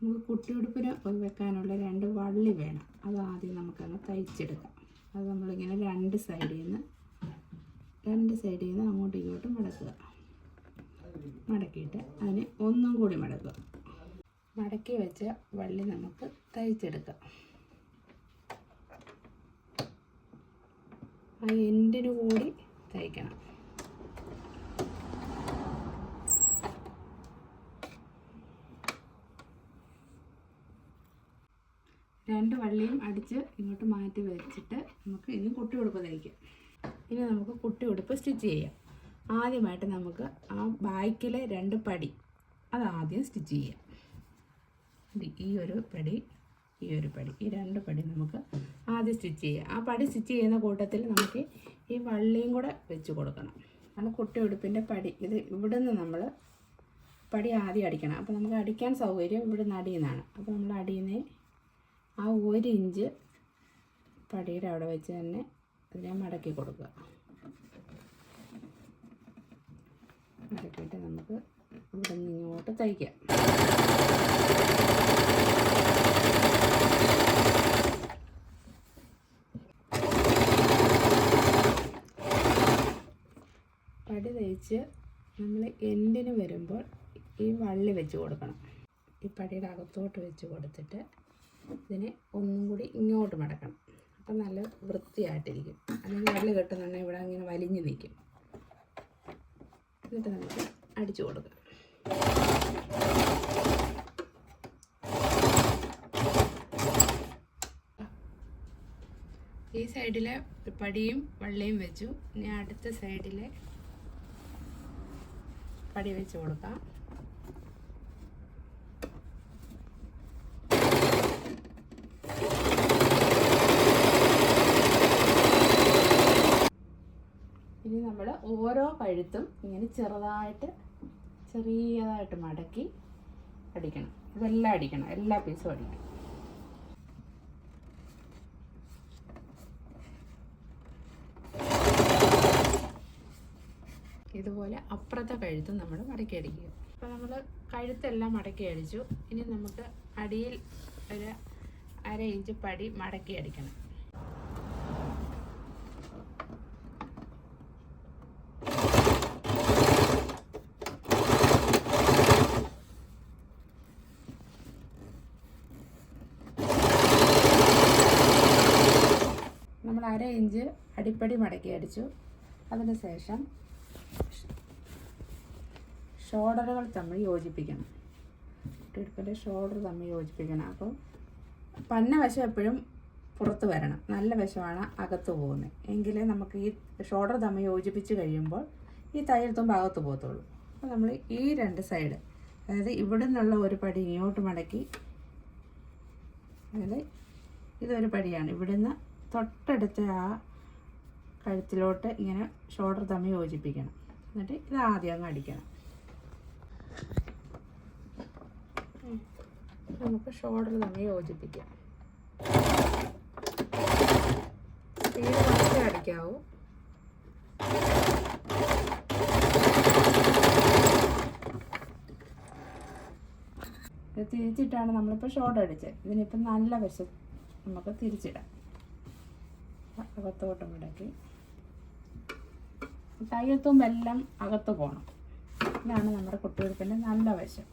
നമുക്ക് കുട്ടിയുടുപ്പിന് വെക്കാനുള്ള 2 വള്ളി വേണം. അത് ആദ്യം നമുക്കങ്ങ് തയ്ച്ചെടുക്കാം. അത് നമ്മളിങ്ങനെ രണ്ട് സൈഡിൽ നിന്ന് അങ്ങോട്ടും ഇങ്ങോട്ടും മടക്കുക. മടക്കിയിട്ട് അതിന് ഒന്നും കൂടി മടക്കുക. മടക്കി വെച്ച വള്ളി നമുക്ക് തയ്ച്ചെടുക്കാം. ആ എൻഡിന് കൂടി തയ്ക്കണം. രണ്ട് വള്ളിയും അടിച്ച് ഇങ്ങോട്ട് മാറ്റി വെച്ചിട്ട് നമുക്ക് ഇനി കുട്ടി ഉടുപ്പ് തയ്ക്കാം. ഇനി നമുക്ക് കുട്ടി ഉടുപ്പ് സ്റ്റിച്ച് ചെയ്യാം. ആദ്യമായിട്ട് നമുക്ക് ആ ബാക്കിലെ 2 പടി അതാദ്യം സ്റ്റിച്ച് ചെയ്യാം. ഈ ഒരു പടി ഈ 2 പടി നമുക്ക് ആദ്യം സ്റ്റിച്ച് ചെയ്യാം. ആ പടി സ്റ്റിച്ച് ചെയ്യുന്ന കൂട്ടത്തിൽ നമുക്ക് ഈ വള്ളിയും കൂടെ വെച്ച് കൊടുക്കണം. നമ്മൾ കുട്ടി ഉടുപ്പിൻ്റെ പടി ഇത് ഇവിടുന്ന് നമ്മൾ പടി ആദ്യം അടിക്കണം. അപ്പോൾ നമുക്ക് അടിക്കാൻ സൗകര്യം ഇവിടുന്ന് അടിയുന്നതാണ്. അപ്പോൾ നമ്മൾ അടിയുന്ന ആ 1 ഇഞ്ച് പടിയുടെ അവിടെ വെച്ച് തന്നെ അതിനെ മടക്കി കൊടുക്കുക. മടക്കിയിട്ട് നമുക്ക് ഇവിടെ നിന്ന് ഇങ്ങോട്ട് തയ്ക്കാം. പടി തയ്ച്ച് നമ്മൾ എൻഡിന് വരുമ്പോൾ ഈ വള്ളി വെച്ച് കൊടുക്കണം. ഈ പടിയുടെ അകത്തോട്ട് വെച്ച് കൊടുത്തിട്ട് ഇതിനെ ഒന്നും കൂടി ഇങ്ങോട്ട് മടക്കണം. അപ്പം നല്ല വൃത്തിയായിട്ടിരിക്കും. അല്ലെങ്കിൽ വള്ളി കെട്ടുന്നുണ്ടെങ്കിൽ ഇവിടെ ഇങ്ങനെ വലിഞ്ഞ് നിൽക്കും. എന്നിട്ട് നമുക്ക് അടിച്ചു കൊടുക്കാം. ഈ സൈഡിലെ പടിയും വള്ളിയും വെച്ചു. ഇനി അടുത്ത സൈഡിലെ പടി വെച്ച് കൊടുക്കാം. ഇനി നമ്മൾ ഓരോ കഴുത്തും ഇങ്ങനെ ചെറിയതായിട്ട് മടക്കി അടിക്കണം. ഇതെല്ലാം അടിക്കണം, എല്ലാ പീസും അടിക്കണം. ഇതുപോലെ അപ്പുറത്തെ കഴുത്തും നമ്മൾ മടക്കി അടിക്കുക. അപ്പോൾ നമ്മൾ കഴുത്തെല്ലാം മടക്കി അടിച്ചു. ഇനി നമുക്ക് അടിയിൽ ഒരു 1/2 ഇഞ്ച് പടി മടക്കി അടിക്കണം. നമ്മൾ 1/2 ഇഞ്ച് അടിപ്പടി മടക്കി അടിച്ചു. അതിന് ശേഷം ഷോൾഡറുകൾ തമ്മിൽ യോജിപ്പിക്കണം. കുട്ടിയുടെ ഷോൾഡർ തമ്മിൽ യോജിപ്പിക്കണം. അപ്പം പന്ന വശം എപ്പോഴും പുറത്ത് വരണം, നല്ല വശമാണ് അകത്ത് പോകുന്നത്. എങ്കിലേ നമുക്ക് ഈ ഷോൾഡർ തമ്മിൽ യോജിപ്പിച്ച് കഴിയുമ്പോൾ ഈ തയ്യൽ തുമ്പ് അകത്ത് പോകത്തുള്ളൂ. അപ്പോൾ നമ്മൾ ഈ 2 സൈഡ്, അതായത് ഇവിടെ നിന്നുള്ള ഒരു പടി ഇങ്ങോട്ട് മടക്കി, അതായത് ഇതൊരു പടിയാണ്, ഇവിടുന്ന് തൊട്ടടുത്ത ആ കഴുത്തിലോട്ട് ഇങ്ങനെ ഷോൾഡർ തമ്മിൽ യോജിപ്പിക്കണം. എന്നിട്ട് ഇത് ആദ്യം അങ്ങ് അടിക്കണം. നമുക്ക് ഷോൾഡർ തമ്മിൽ യോജിപ്പിക്കാം. സ്പീഡ് കുറച്ചേ അടിക്കാവൂ. ഇത് തിരിച്ചിട്ടാണ് നമ്മളിപ്പോൾ ഷോൾഡർ അടിച്ചത്. ഇതിനിപ്പം നല്ല വശം നമുക്ക് തിരിച്ചിടാം. അകത്തോട്ട് മുടക്കി തയ്യൽ തുമ്പെല്ലാം അകത്ത് പോകണം. ഇതാണ് നമ്മുടെ കുട്ടികൾക്കിൻ്റെ നല്ല വശം.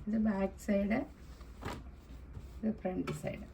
ഇത് ബാക്ക് സൈഡ്, ഇത് ഫ്രണ്ട് സൈഡ്.